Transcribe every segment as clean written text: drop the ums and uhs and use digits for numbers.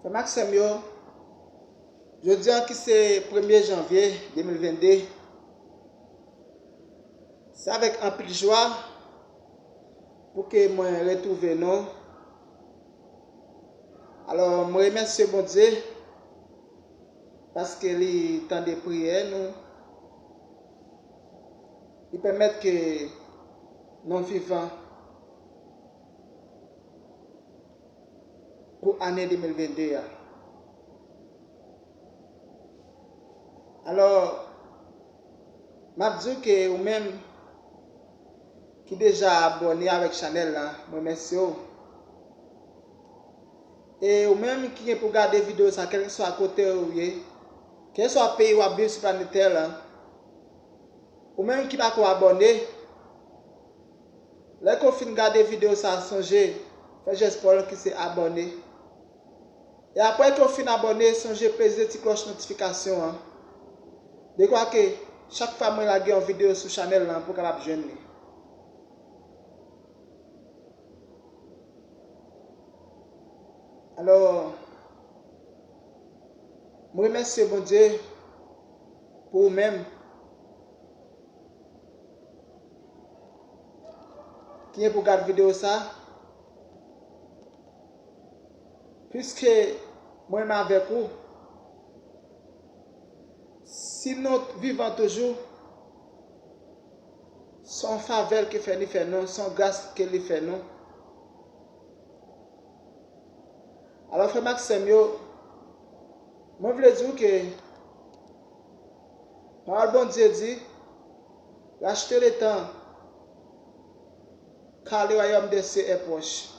Frère Maxime, je dis que c'est 1er janvier 2022. C'est avec un peu de joie pour que moi retrouve nous. Alors, je remercie bon Dieu parce qu'il est temps de prière nous. Il permet que nous vivons pour l'année 2022. Alors, je dis que vous-même qui déjà abonné avec Chanel, je remercie. Et vous-même qui est pour regarder vidéo, quel que soit à côté ou quel que soit le pays ou à vivre sur la planète, ou même qui n'a pas abonné, là qu'on finit de regarder vidéo, ça songez, j'espère que c'est abonné. Et après qu'on finit d'abonner, songez peser la cloche notification. De quoi que chaque fois que je une vidéo sur Chanel pour capable joindre. Alors, je remercie bon Dieu pour vous-même qui est pour regarder vidéo ça. Puisque moi je avec vous, si nous vivons toujours, son faveur que fait nous, son grâce que fait nous. Alors frère Maxime, moi je veux dire que par bon Dieu dit, racheter le temps, car le royaume de Dieu est proche.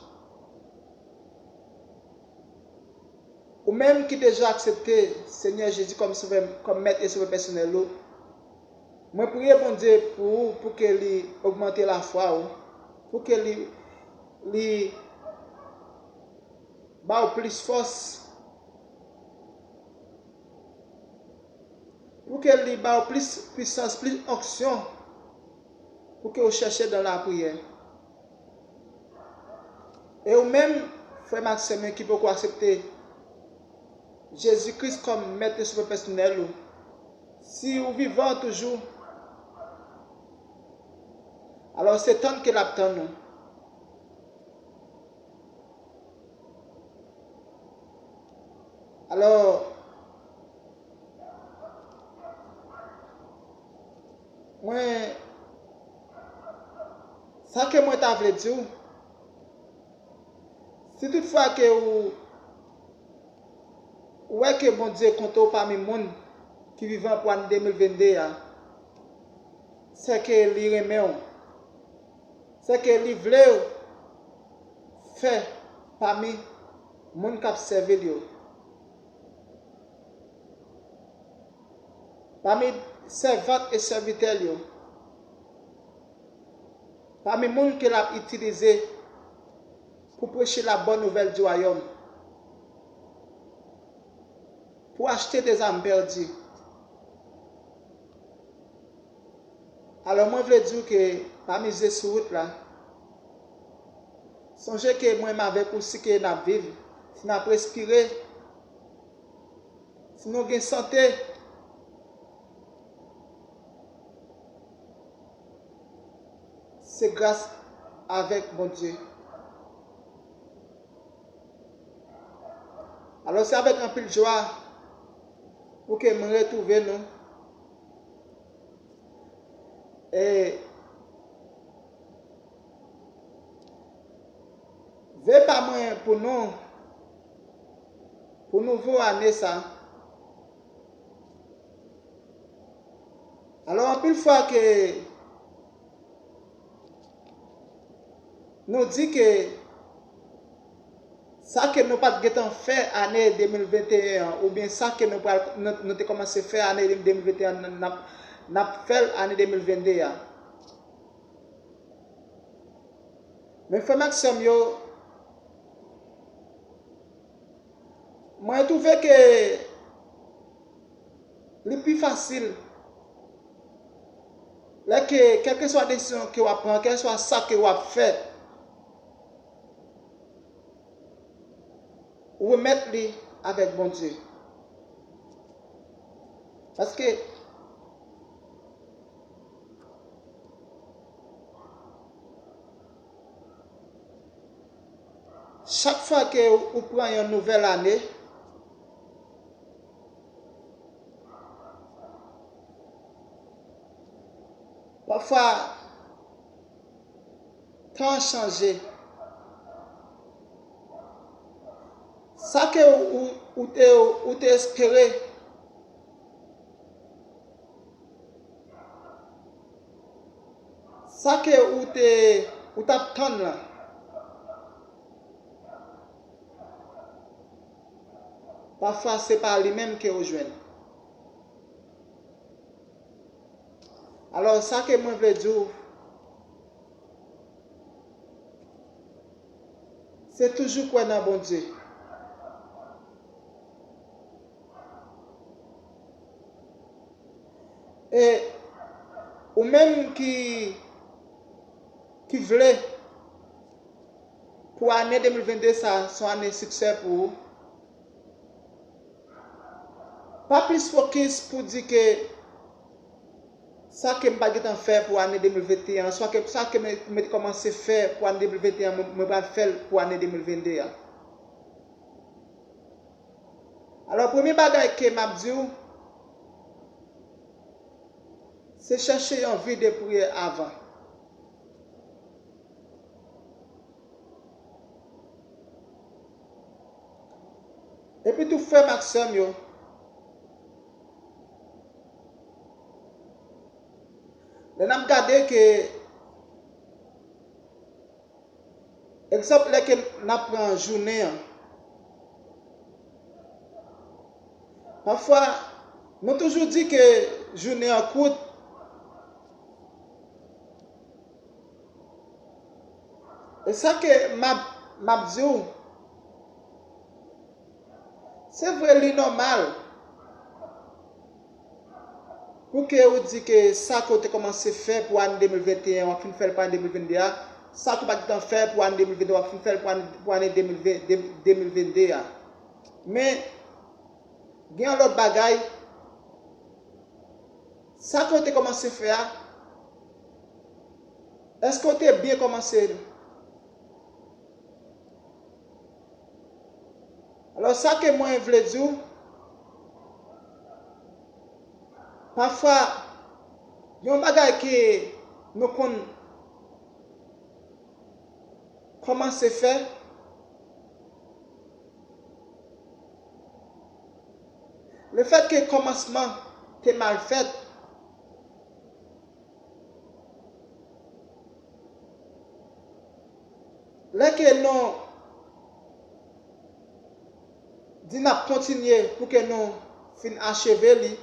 Ou même qui déjà accepté Seigneur Jésus comme maître et sauveur personnel, moi prie bon Dieu pour qu'il augmente la foi, pour qu'il ait plus force, pour qu'il ait plus puissance, plus onction, pour que vous cherchiez dans la prière. Et ou même, frère Maxime, qui peut accepter Jésus-Christ comme maître et sauveur personnel, si vous vivez toujours, alors c'est temps qu'il attend nous. Alors, moi, ça que moi t'avais dit, si toutefois que ouais que bon Dieu compte parmi les gens qui vivent pour l'année 2022, c'est que les remet, c'est que les veulent faire parmi les gens qui observent. Parmi servantes et serviteurs, parmi les gens qui l'ont utilisé pour prêcher la bonne nouvelle du royaume, pour acheter des âmes perdues. Alors moi je veux dire que parmi ces sur route là, songez que moi avec aussi que nous vivons, si nous respirons, si nous avons santé, c'est grâce avec mon Dieu. Alors c'est avec un peu de joie pour que nous retrouvions nous. Et veillez pas moins pour nouveau année ça. Alors en plus fois que nous dit que ça que nous pas fait année 2021 ou bien ça que nous avons commencé à faire année 2021 n'a fait année 2022. Mais frère Maxime, moi je trouve que le plus facile, là que quelle que soit la décision que vous prenez, quel que soit ça que vous faites, vous mettez avec bon Dieu. Parce que chaque fois que vous prenez une nouvelle année, parfois, temps changé. Ça que vous espéré, ça que vous t'attendez là, parfois c'est pas lui-même que vous jouez. Alors ça que moi je veux dire, c'est toujours quoi dans bon Dieu. Et ou même qui voulait pour l'année 2022 ça son année succès pour vous. Pas plus focus pour dire que ça que je vais faire pour l'année 2021, soit que ça que je vais commencer à faire pour l'année 2021, je vais faire pour l'année 2022. Alors, premier bagage que je dis, c'est chercher une vie de prière avant. Et puis tout frère Maxime, yo, on a regardé que, exemple, là que nous prenons une journée, parfois, nous toujours dit que journée en courte, et ça que m'a dit, c'est vrai, c'est normal. Pour que vous dites que ça que vous avez commencé à faire pour l'année 2021, on va faire pour l'année 2021, ça que vous avez fait pour l'année 2022, on va faire pour l'année 2022. Mais, il y a l'autre bagaille, ça que vous avez commencé à faire, est-ce que vous avez bien commencé? Alors, ça que moi je veux dire, parfois, il y a un bagage que nous commençons à faire. Le fait que le commencement est mal fait, là que nous disons continuer pour que nous finissons achever,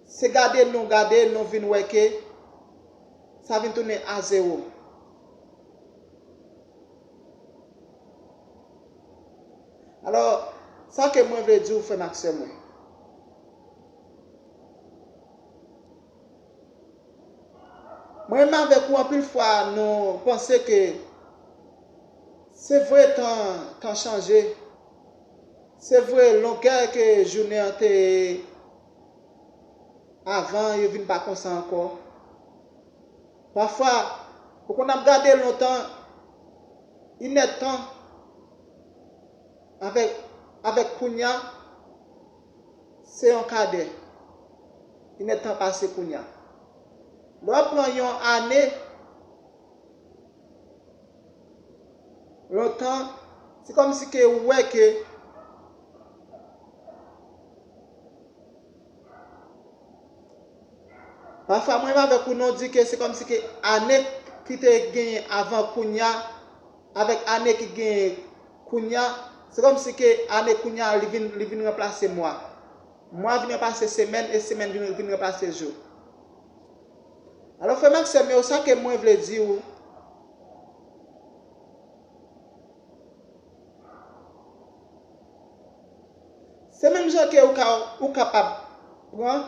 c'est garder, nous venons voir que ça vient tourner à zéro. Alors, ça que moi je veux dire, frère Maxime. Moi-même avec vous, en plus fois, nous pensons que c'est vrai temps changé. C'est vrai, longueur que journée était avant, il ne vient pas comme ça encore. Parfois, pour qu'on a gardé longtemps, il n'est temps avec Kounia, c'est un cadet. Il n'est temps passé Kounia. Lorsqu'on prend une année, longtemps, c'est comme si que ouais que parfois moi avec nous dit que c'est comme si que année qui était gagné avant Kounia avec année qui gagne Kounia, c'est comme si que année Kounia il vient remplacer moi. Moi vient remplacer semaine et semaine vient remplacer jour. Alors frère Maxime, c'est ça que moi je veux dire. C'est même gens que vous capable prendre.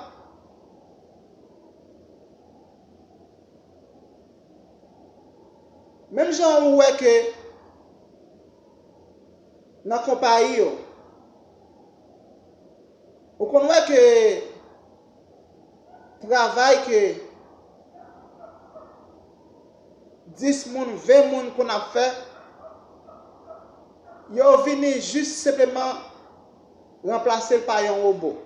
Même gens ouais que dans compagnie on connaît que travail que 10 moun, 20 moun qu'on a fait, yo vini juste simplement remplacer par un robot.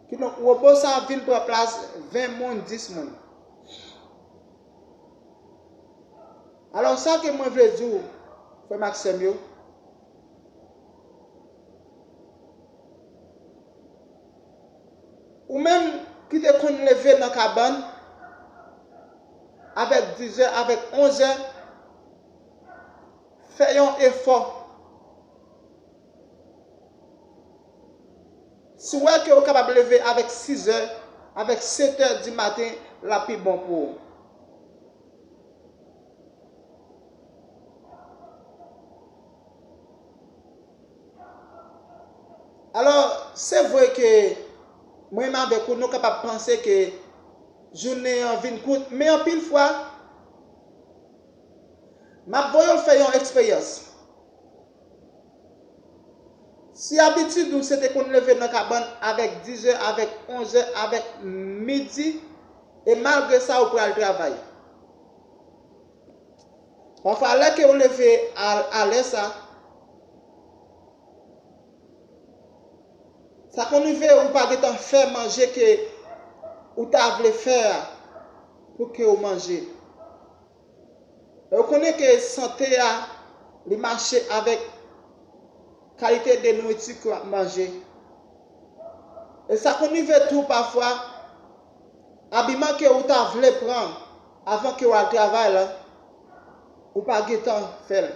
Qui donc robot ça vient pour place 20 moun, 10 moun. Alors ça que moi je veux dire, frère Maxime, ou même qui te kon lever dans la cabane avec 10 heures, avec 11 heures, fais un effort. Si vous êtes capable de lever avec 6 heures, avec 7 heures du matin, la plus bon pour vous. Alors, c'est vrai que moi-même avec vous, nous sommes capables de penser que journée en vie courte, mais en pile fois, ma voyons faire une expérience. Si habitude nous c'était qu'on lever dans la cabane avec 10 heures, avec 11 heures, avec midi, et malgré ça, on peut aller travailler. Parfois, là que on lever à l'aise, ça qu'on veut ou pas de faire manger que ou t'as voulu faire pour que vous mangez. On connaît que santé a les marchés avec qualité de nourriture qu'on manger. Et ça qu'on veut tout parfois habillement que vous t'as voulu prendre avant que vous travail là ou pas de temps faire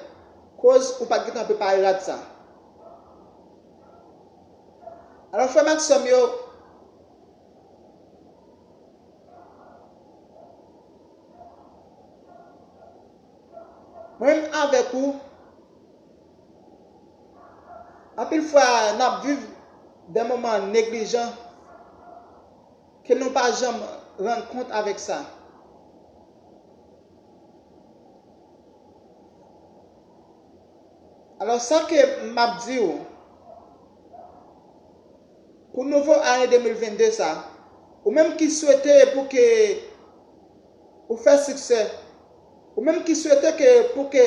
cause ou pas de temps préparer là ça. Alors frère Maxime même avec vous, à pile fois, nous vivons des moments négligents que nous ne pas jamais rendre compte avec ça. Alors ça que m'a dit pour nouveau année 2022 ça, ou même qui souhaitait pour que vous fassiez succès, ou même qui souhaitait que pour que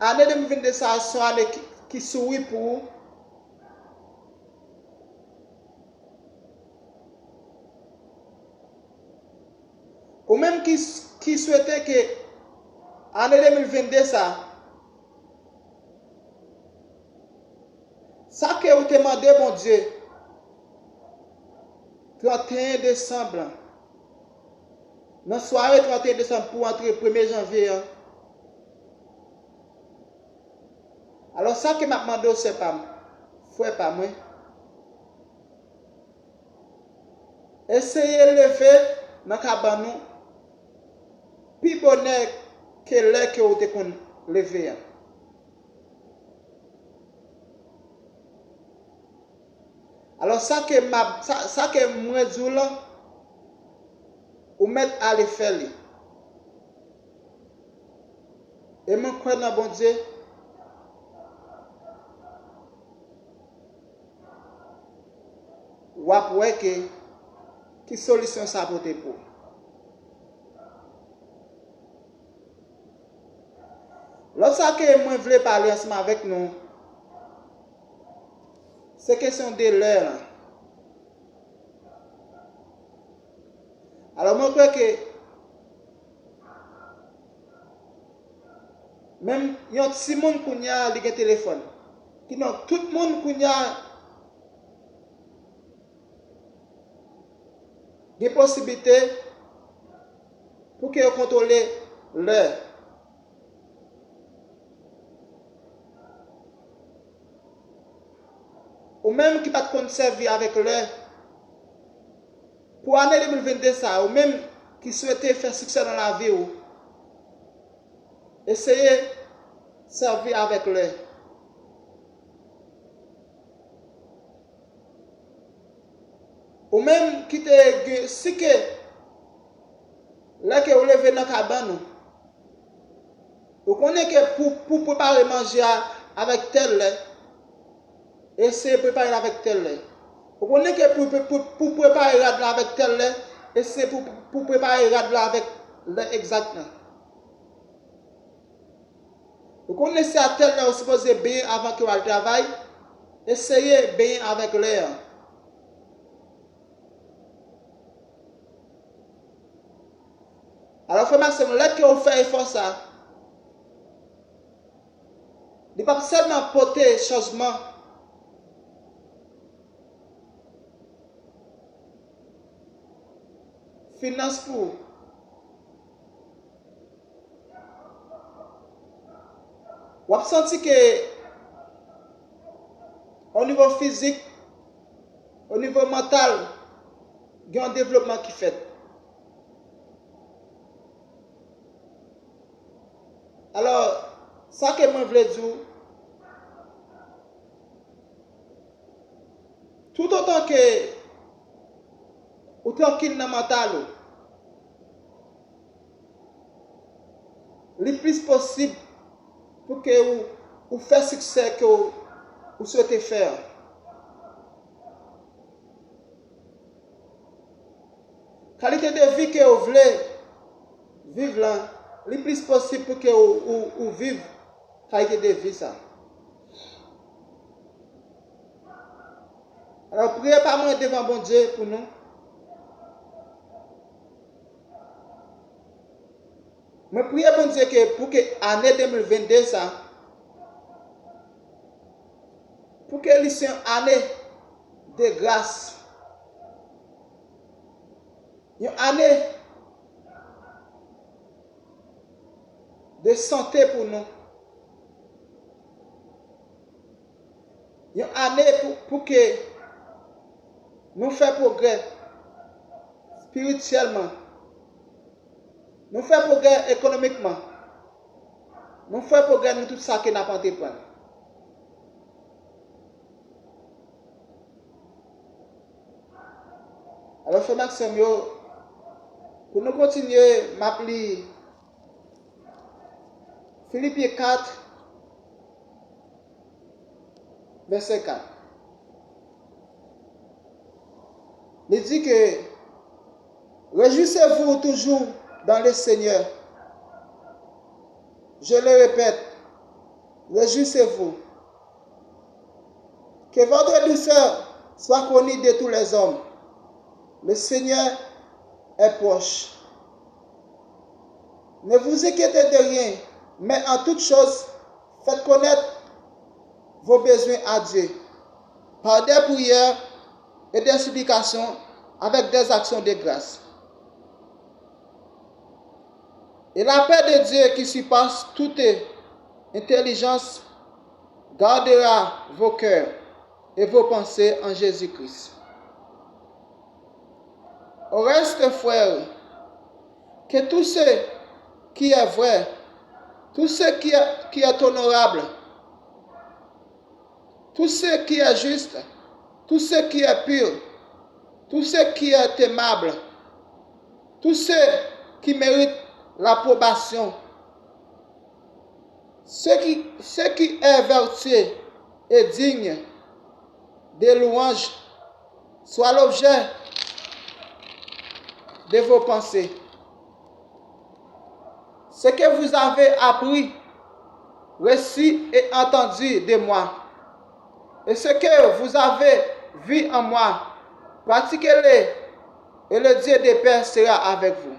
l'année 2022 ça soit une année qui sourit pour vous. Ou même qui souhaitait que l'année 2022 ça que vous demandez mon Dieu 31 décembre dans la soirée 31 décembre pour entrer 1er janvier. Alors ça que m'a demandé c'est pas frère pas moi. Essayez de lever dans cabane puis bonheur que l'heure que vous te lever. Alors ça que moi dis là ou mettre à le faire. Et moi crois dans bon Dieu. Ou après que qui solution ça pour te pour. Lorsque moi voulais parler ensemble avec nous, c'est question de l'heure. Alors moi je crois que même il y a un petit monde qui a un téléphone, qui non tout le monde qui a des possibilités pour que contrôle l'heure. Ou même qui pas de servir avec l'heure. Pour l'année 2022 ça, ou même qui souhaitait faire succès dans la vie, essayez de servir avec l'heure. Ou même qui te si que là que vous levez dans la cabane, vous connaissez que pour préparer manger avec tel lait. Essayez de préparer avec tel lait. Vous connaissez que pour préparer là avec tel lait, essayez pour préparer là avec lait exactement. Vous connaissez à tel lait, vous supposez bien avant que vous travail. Essayez bien avec l'air. Alors, frère Maxime, là que vous faites effort ça, il ne pas seulement porter changement, finance pour. Vous avez senti que au niveau physique, au niveau mental, il y a un développement qui fait. Alors, ça que moi je voulais dire, tout autant que vous tranquille dans le mental, le plus possible pour que vous fassiez succès que vous souhaitez faire. Qualité de vie que vous voulez vivre là, le plus possible pour que vous viviez qualité de vie ça. Alors priez pas moi devant bon Dieu pour nous. Mais priez bon Dieu que pour que l'année 2022 ça, pour que soit une année de grâce, une année de santé pour nous, une année pour que nous fassions progrès spirituellement, nous fassions progrès économiquement, nous fassions progrès dans tout ça que nous avons entrepris. Alors, frère Maxime, pour nous continuer, m'appeler Philippiens 4, verset 4. Il dit que réjouissez-vous toujours dans le Seigneur. Je le répète, réjouissez-vous. Que votre douceur soit connue de tous les hommes. Le Seigneur est proche. Ne vous inquiétez de rien, mais en toute chose, faites connaître vos besoins à Dieu par des prières et des supplications avec des actions de grâce. Et la paix de Dieu qui surpasse toute intelligence gardera vos cœurs et vos pensées en Jésus-Christ. Au reste, frères, que tout ce qui est vrai, tout ce qui est honorable, tout ce qui est juste, tout ce qui est pur, tout ce qui est aimable, tout ce qui mérite l'approbation, ce qui est vertueux et digne de louange, soit l'objet de vos pensées. Ce que vous avez appris, reçu et entendu de moi, et ce que vous avez vu en moi, pratiquez-le, et le Dieu de paix sera avec vous.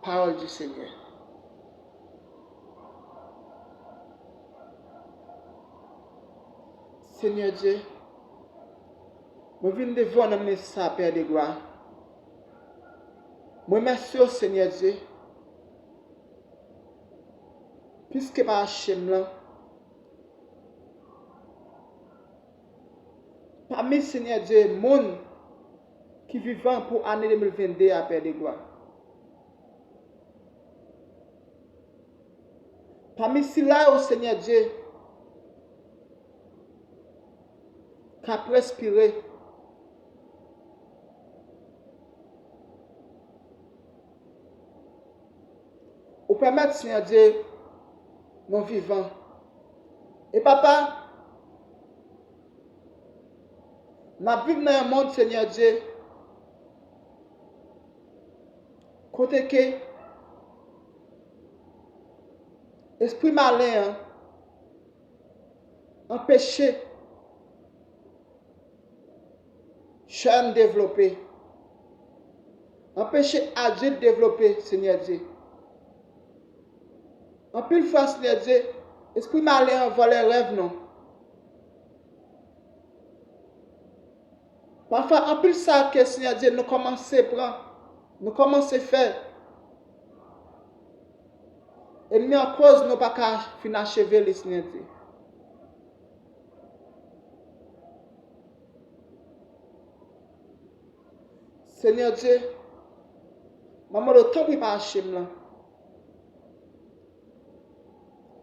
Parole du Seigneur. Seigneur Dieu, je viens devant nous ça, Père de gloire. Je remercie au Seigneur Dieu, puisque ma chaîne là, parmi Seigneur Dieu, monde qui vivant pour l'année 2022 à Père de gloire. Parmi ceux-là, au Seigneur Dieu, qui a respiré, ou permettre, Seigneur Dieu, nous vivons. Et papa, nous vivons dans un monde, Seigneur Dieu, côté que esprit malin empêche jeunes développer, empêche adultes développer, Seigneur Dieu. En pile fois, Seigneur Dieu, esprit malin envoie les rêves, non. Parfois, en plus ça que Seigneur Dieu, nous commençons à prendre, nous commençons à faire. Et mis en cause, nous pas qu'à finir achever les Seigneur Dieu. Seigneur Dieu, maman, le temps pour pas acheter là.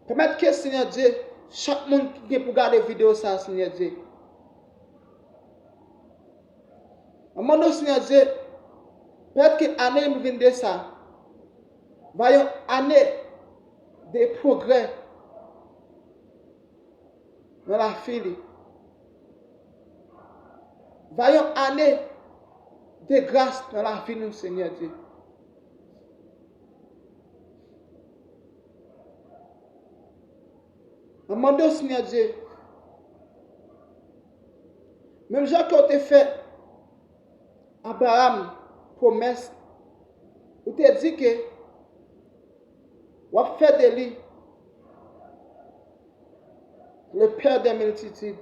Permettre que Seigneur Dieu, chaque monde qui pour regarder vidéo ça, Seigneur Dieu. Maman, Seigneur Dieu, peut-être que l'année me vient de ça. Voyons, année de progrès dans la fille. Voyons, année de grâce dans la vie, nous, Seigneur Dieu. Demandons, Seigneur Dieu, même Jacques a été fait, Abraham, promesse, il t'a dit que, on va faire de lui le père des multitudes.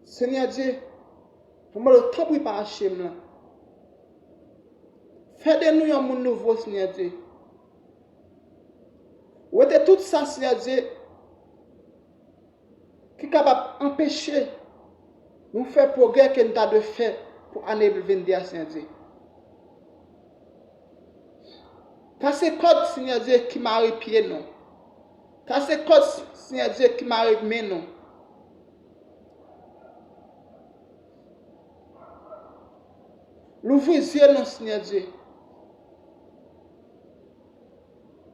Seigneur Dieu, pour moi, le temps pour pas acheter là. Fais de nous un monde nouveau, Seigneur Dieu. Ou était tout ça, Seigneur Dieu, qui est capable d'empêcher nous faire progrès que nous avons de faire pour l'année 2022, Seigneur Dieu. Cassez code, Seigneur Dieu, qui m'arrive pied, non. Cassez code, Seigneur Dieu, qui m'arrive main, non. L'ouvrir les yeux, non, Seigneur Dieu.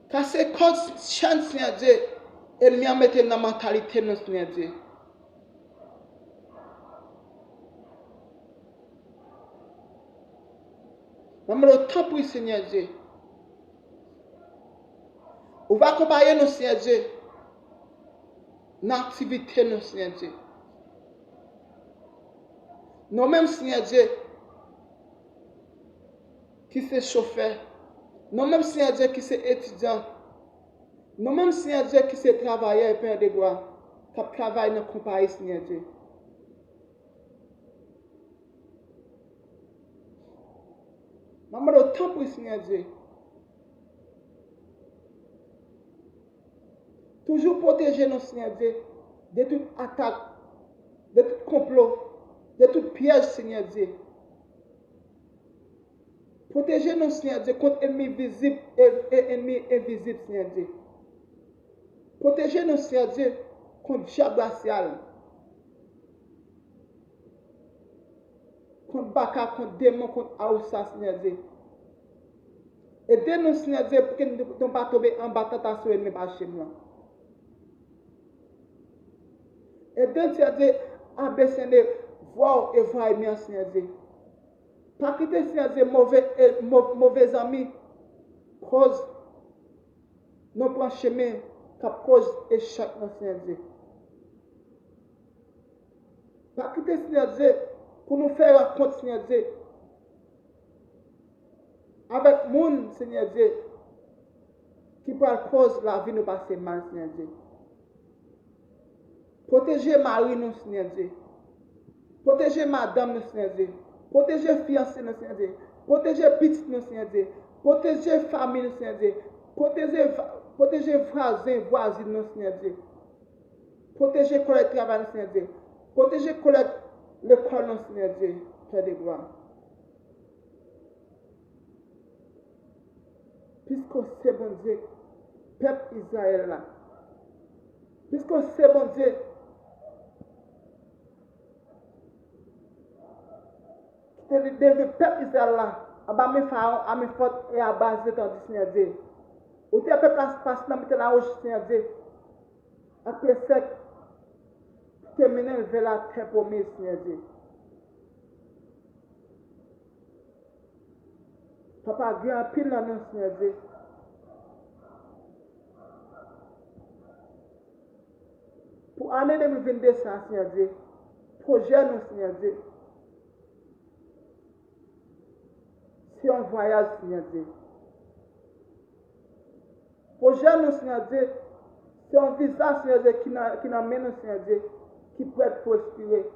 Cassez code, chante, Seigneur Dieu, et nous mettre dans la mentalité, non, Seigneur Dieu. Même le temps pour Seigneur Dieu. On va accompagner nos Seigneur Dieu dans l'activité, nos Seigneur Dieu. Nous-mêmes, Seigneur Dieu, qui c'est chauffeur, nous-mêmes, Seigneur Dieu, qui c'est étudiant, nous-mêmes, Seigneur Dieu, qui c'est travailleur, Père de gloire, qui travaille dans la compagnie, Seigneur Dieu. Maman, le temps pour Seigneur Dieu. Toujours protéger nos Seigneur Dieu de toute attaque, de tout complot, de tout piège, Seigneur Dieu. Protéger nos Seigneur Dieu contre ennemis visibles et ennemis invisibles, Seigneur Dieu. Protéger nos Seigneur Dieu contre diable racial, contre Baka, contre démon, contre Aoussa, Seigneur Dieu. Aidez-nous, Seigneur Dieu, pour que nous ne soyons pas tombés en bas de tentation et ne pas chez nous. Aidez-nous, Seigneur Dieu, à baisser les voix et voix mieux, Seigneur Dieu. Pas quitter, Seigneur Dieu, mauvais amis, cause, nous prenons chemin, qui cause échec, Seigneur Dieu. Pas quitter, Seigneur Dieu, pour nous faire rencontre, Seigneur Dieu, avec le monde, Seigneur Dieu, qui peut cause la vie nous passer mal, Seigneur Dieu. Protégez Marie, nous, Seigneur Dieu. Protégez madame, nous, Seigneur Dieu. Protégez fiancé, nous, Seigneur Dieu. Protégez petite, nous, Seigneur Dieu. Protégez famille, nous, Seigneur Dieu. Protégez voisins, voisines, nous, Seigneur Dieu. Protégez collègue travail, nous, Seigneur Dieu. Protégez collègue l'école, nous, Seigneur Dieu. Père de gloire. Puisque c'est bon Dieu, peuple Israël là. Puisque c'est bon Dieu, le peuple Israël là, en bas mes pharaons, à mes fautes et à base de temps du Seigneur Dieu. Ou tu peux passer dans la roche, Seigneur Dieu. Après sec, terminer vers la terre promise, Seigneur Dieu. Papa, grand pile dans nous, Seigneur Dieu. Pour l'année 2022, Seigneur Dieu, projet nous, Seigneur Dieu. Si on voyage, Seigneur Dieu. Projet nous, Seigneur Dieu, c'est un visage, Seigneur Dieu, qui n'amène nous, Seigneur Dieu, qui peut être prospérer.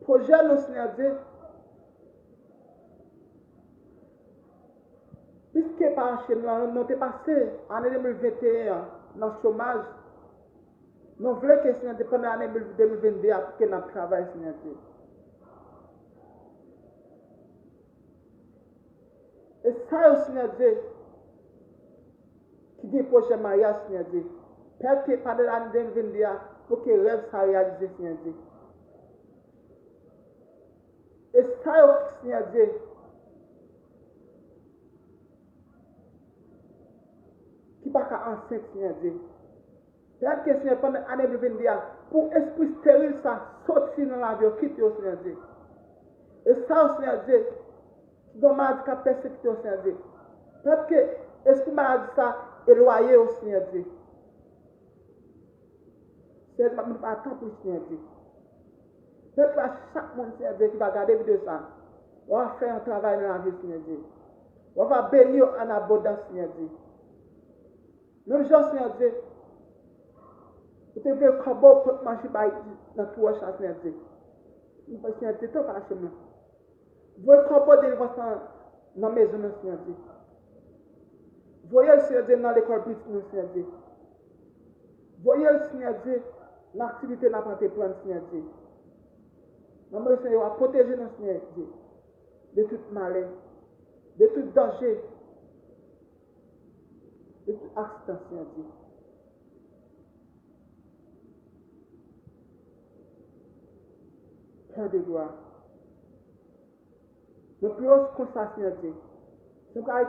Projet nous, Seigneur Dieu, puisque par chez nous, nous avons passé l'année 2021 dans le chômage, nous voulons que, Seigneur Dieu, pendant l'année 2022, pour que nous travaillions, Seigneur Dieu. Et ça, Seigneur Dieu, qui dit prochain mariage, Seigneur Dieu. Père, que pendant l'année 2022, pour que rêve soit réalisé, Seigneur Dieu. Et ça, Seigneur Dieu, qui pas qu'à enceinte, Seigneur Dieu. Père, que Seigneur, pendant l'année 2022, pour esprit stérile, ça sortir dans la vie, quitte, Seigneur Dieu. Et ça, Seigneur Dieu, dommage qu'à persécuter, Seigneur Dieu. Parce que esprit maladie, ça, éloigné au Seigneur Dieu. C'est pas attendre pour Seigneur Dieu. C'est pas chaque monde, Seigneur Dieu, qui va regarder vidéo ça. On va faire un travail dans la vie, Seigneur Dieu. On va bénir en abondance, Seigneur Dieu. Même chose, Seigneur Dieu. Vous devez combattre pour manger dans tout le champ, Seigneur Dieu. Seigneur Dieu, tout par chemin. Vous voyez combattre de délivrance dans la maison, Seigneur Dieu. Voyez le Seigneur Dieu dans l'école business, Seigneur Dieu. Voyez le Seigneur Dieu, l'activité n'a pas été prendre, Seigneur Dieu. Nous le Seigneur va protéger nous, Seigneur Dieu, de tout malheur, de tout danger, de tout accident, Seigneur Dieu. Père de gloire. Nous prions comme ça, Seigneur Dieu. Ce n'est pas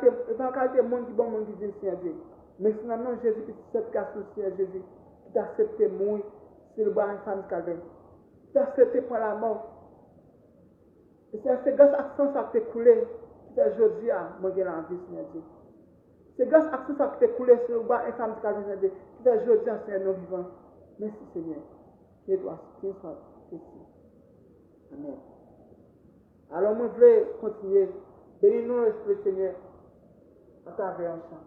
qualité monde qui bon, monde qui dit, Seigneur Dieu. Mais c'est dans le nom de Jésus, cette personne, Seigneur Jésus, qui t'a accepté mourir sur le bras d'une femme de Calvin. Qui t'a accepté pour la mort. Et c'est grâce à ça que tu as coulé, qui fait aujourd'hui à manger la vie, Seigneur Dieu. C'est grâce à ça que tu as coulé sur le bras d'une femme de Calvin, Seigneur Dieu, qui fait aujourd'hui à Seigneur nous vivants. Merci, Seigneur. Que toi, que soit ici. Amen. Alors, moi, je vais continuer. Bénis-nous, l'Esprit Seigneur, à travers un chant.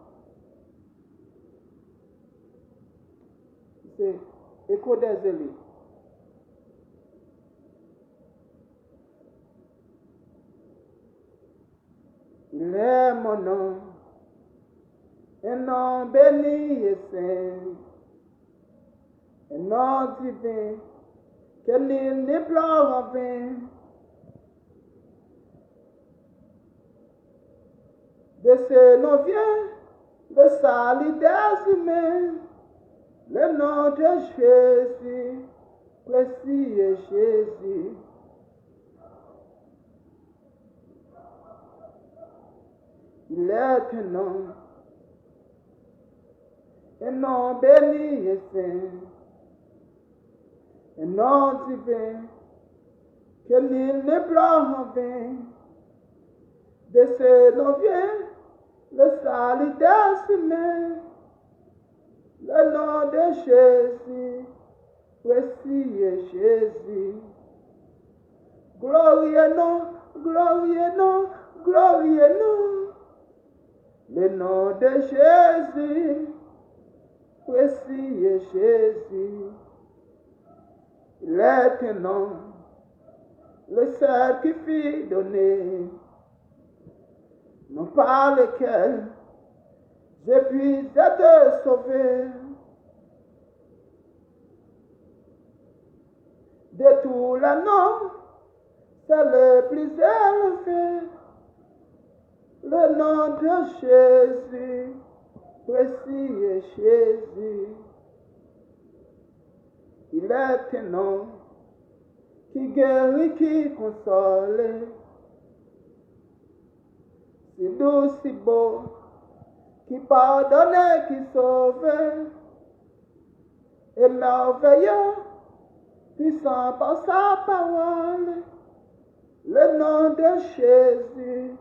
C'est Écho des élus. Il est mon nom, un nom béni et saint, un nom divin, que nul ne pleure en vain. De ce nom vient le salut des humains, le nom de Jésus, précieux Jésus. Il est un nom béni et saint, un nom divin, que nul ne pleure en vain. De ce nom vient le salut des humains, le nom de Jésus, précieux Jésus. Glorieux nom, glorieux nom, glorieux nom, le nom de Jésus, précieux Jésus. Il est un nom, le seul qui fut donné, non par lequel je puis être sauvé. De tous les noms, c'est le plus élevé, le nom de Jésus, précieux Jésus. Il est un nom, qui guérit, qui console, si doux, si beau, qui pardonne, qui sauve, et merveilleux, puissant par sa parole, le nom de Jésus,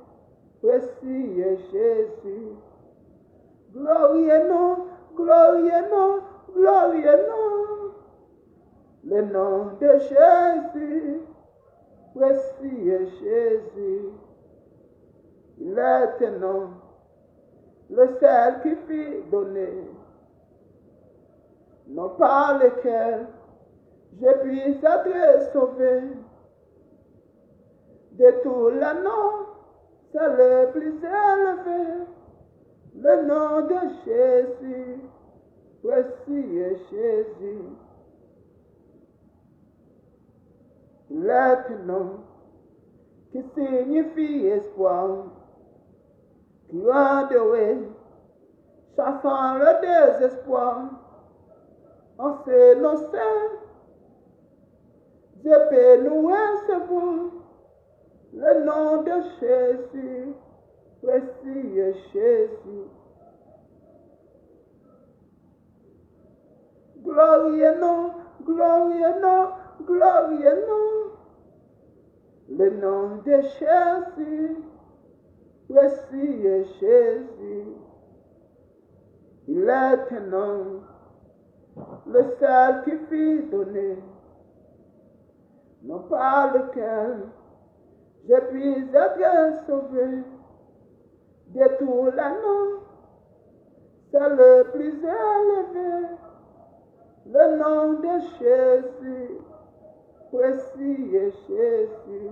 précieux est Jésus. Glorieux nom, glorieux nom, glorieux nom, le nom de Jésus, précieux est Jésus. Il est un nom, le seul qui fit donner, non par lequel je puisse être sauvé. De tous les noms, c'est le plus élevé, le nom de Jésus, précieux est Jésus. Il est un nom qui signifie espoir, qui rend heureux, chassant le désespoir. En ce nom saint, Dieu peut nous recevoir, le nom de Jésus, précieux est Jésus. Glorieux nom, glorieux nom, glorieux nom, le nom de Jésus, précieux est Jésus. Il est un nom, le seul qui fit donner, non par lequel je puis être sauvé. De tous les noms, c'est le plus élevé, le nom de Jésus, précieux est Jésus.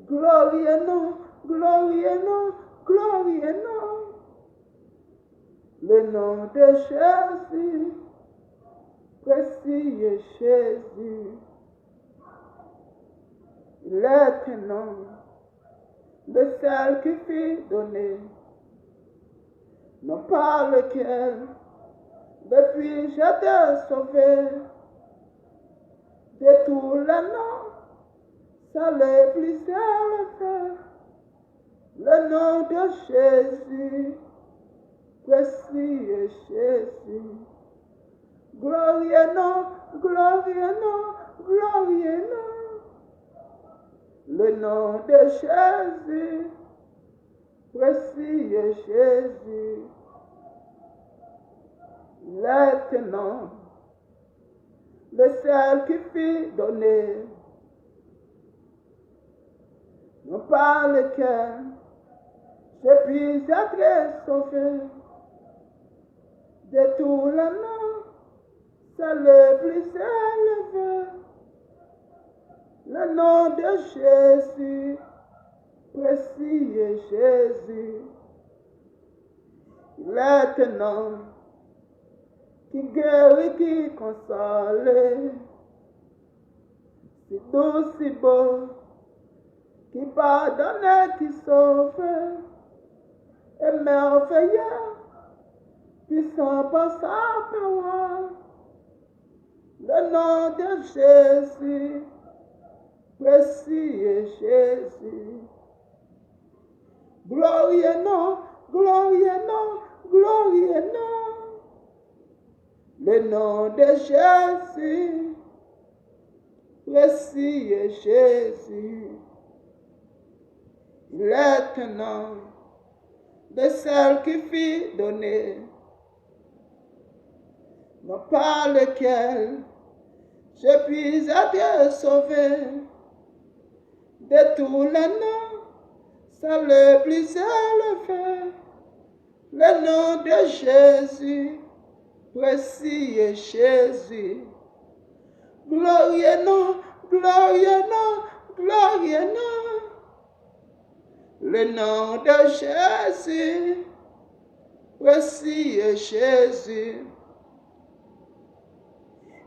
Glorieux nom, glorieux nom, glorieux nom, le nom de Jésus, précieux est Jésus. Il est un nom, le seul qui fit donner, non par lequel depuis j'étais sauvé. De tous les noms, c'est le plus élevé, le nom de Jésus, précieux est Jésus. Glorieux nom, glorieux nom, glorieux nom, le nom de Jésus, précieux est Jésus. Il est un nom, le seul qui fit donner, non par lequel je puis être sauvé. De tous les noms, c'est le plus élevé, le nom de Jésus, précieux est Jésus. Il est un nom qui guérit, qui console, si doux, si beau, qui pardonne, qui sauve, et merveilleux, puissant par sa parole, le nom de Jésus, précieux est Jésus. Glorieux nom, glorieux nom, glorieux nom, le nom de Jésus, précieux est Jésus. Il est un nom, de celle qui fit donner, non par lequel je puis être sauvé. De tous les noms, c'est le plus élevé, le nom de Jésus, précieux est Jésus. Glorieux nom, glorieux nom, glorieux nom, le nom de Jésus, précieux est Jésus.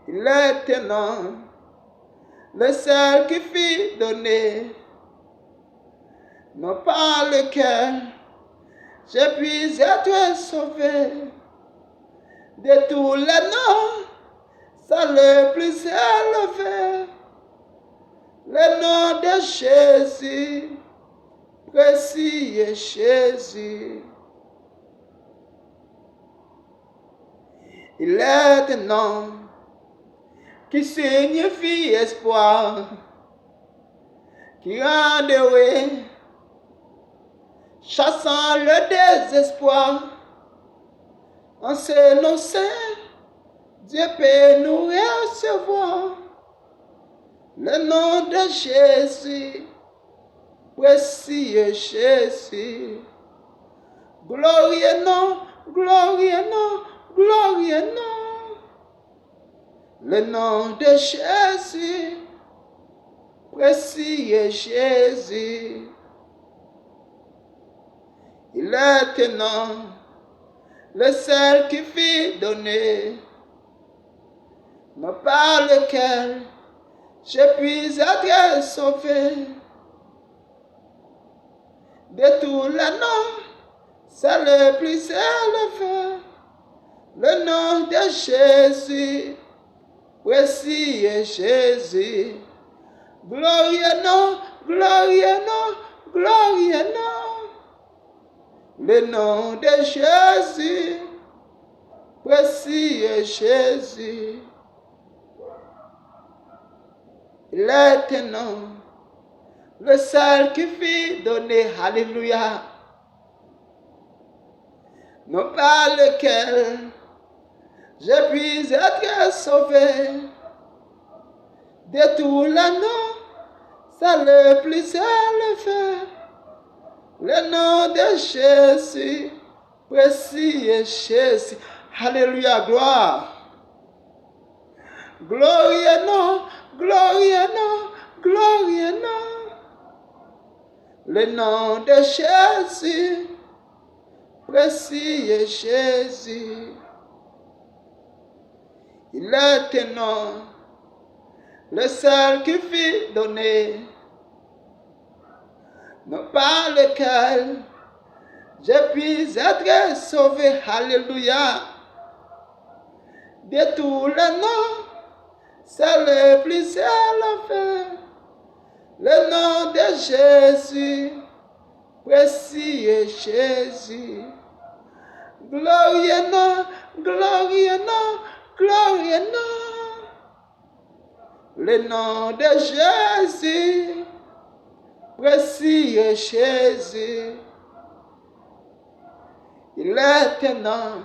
Il est un nom, le seul qui fit donner, non par lequel je puis être sauvé. De tous les noms, c'est le plus élevé. Le nom de Jésus, précieux Jésus. Il est un nom qui signifie espoir, qui rend heureux, chassant le désespoir. En ce nom saint, Dieu peut nous recevoir. Le nom de Jésus, précieux Jésus. Glorieux nom, glorieux nom, glorieux nom. Le nom de Jésus, précieux Jésus. Il est un nom, le seul qui fit donner, non par lequel je puis être sauvé. De tous les noms, c'est le plus élevé. Le nom de Jésus, précieux Jésus. Glorieux nom, glorieux nom, glorieux nom. Le nom de Jésus, précieux Jésus. Il est un nom, le seul qui fit donner, alléluia, non par lequel je puis être sauvé. De tous les noms, c'est le plus élevé. Le nom de Jésus, précieux Jésus. Alléluia, gloire. Glorieux nom, glorieux nom, glorieux nom. Le nom de Jésus, précieux Jésus. Il est un nom, le seul qui fit donner, non par lequel je puis être sauvé. Alléluia. De tous les noms, c'est le plus élevé. Le nom de Jésus, précieux Jésus. Glorieux nom, glorieux nom, glorieux nom. Le nom de Jésus, précieux Jésus. Il est un nom,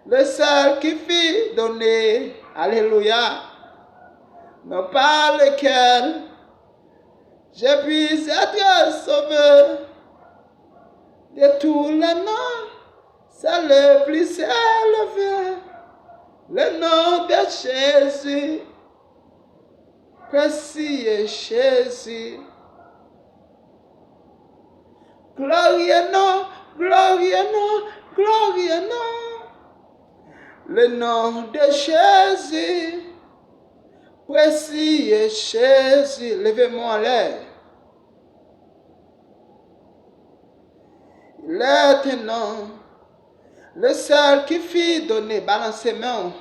le seul qui fit donner, alléluia, non par lequel je puis être sauvé. De tous les noms, c'est le plus élevé. Le nom de Jésus, précieux Jésus. Glorieux nom, glorieux nom, glorieux nom. Le nom de Jésus, précieux Jésus. Levez-moi en l'air. Il est un nom, le seul qui fit donner, balancez mains,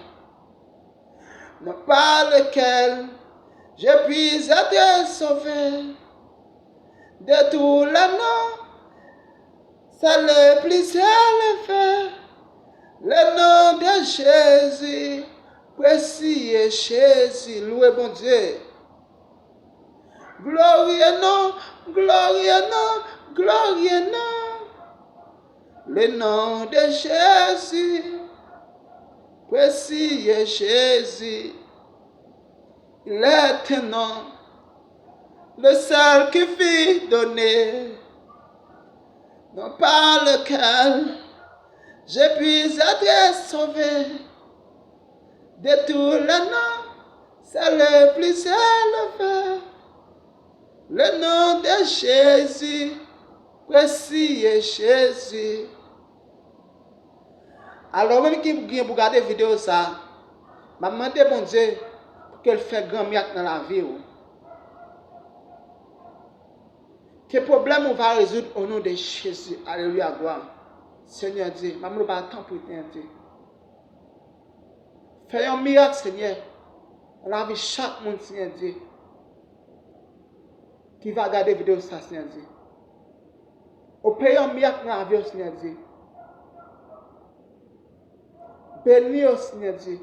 non par lequel je puis être sauvé. De tous les noms, c'est le plus élevé. Le nom de Jésus, précieux Jésus, loué bon Dieu. Glorieux nom, glorieux nom, glorieux nom. Le nom de Jésus, précieux Jésus. Il est un nom, le seul qui fit donner, non par lequel je puis être sauvé. De tous les noms, c'est le plus élevé. Le nom de Jésus, précieux Jésus. Alors, même qui vous regardez la vidéo, ça, je demande bon Dieu pour qu'elle fasse grand miette dans la vie. Quel problème on va résoudre au nom de Jésus. Alléluia, gloire. Seigneur Dieu, je ne vais pas attendre pour t'aider. Fais un miracle, Seigneur. On a vu chaque monde, Seigneur Dieu, qui va regarder la vidéo, ça, Seigneur Dieu. Au pays un miracle dans la vie, Seigneur Dieu. Bénis, Seigneur Dieu.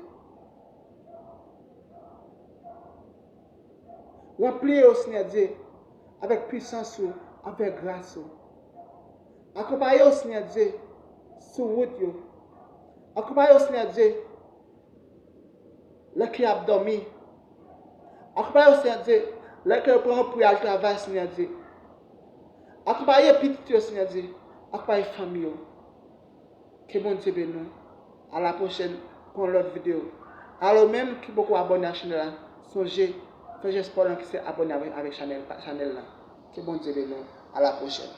Remplis, Seigneur Dieu, avec puissance, avec grâce. Accompagnez, Seigneur Dieu, sur route. Accompagnez, Seigneur Dieu, le qui a dormi. Accompagnez, Seigneur Dieu, le qui prend pour aller travail, Seigneur Dieu. Accompagnez petit, Seigneur Dieu. Accompagnez famille. Que bon Dieu bénisse. À la prochaine pour l'autre vidéo. Alors même qui beaucoup abonnés à la chaîne, songez, faites j'espère que c'est abonné avec la chaîne là. Que bon Dieu bénisse. À la prochaine.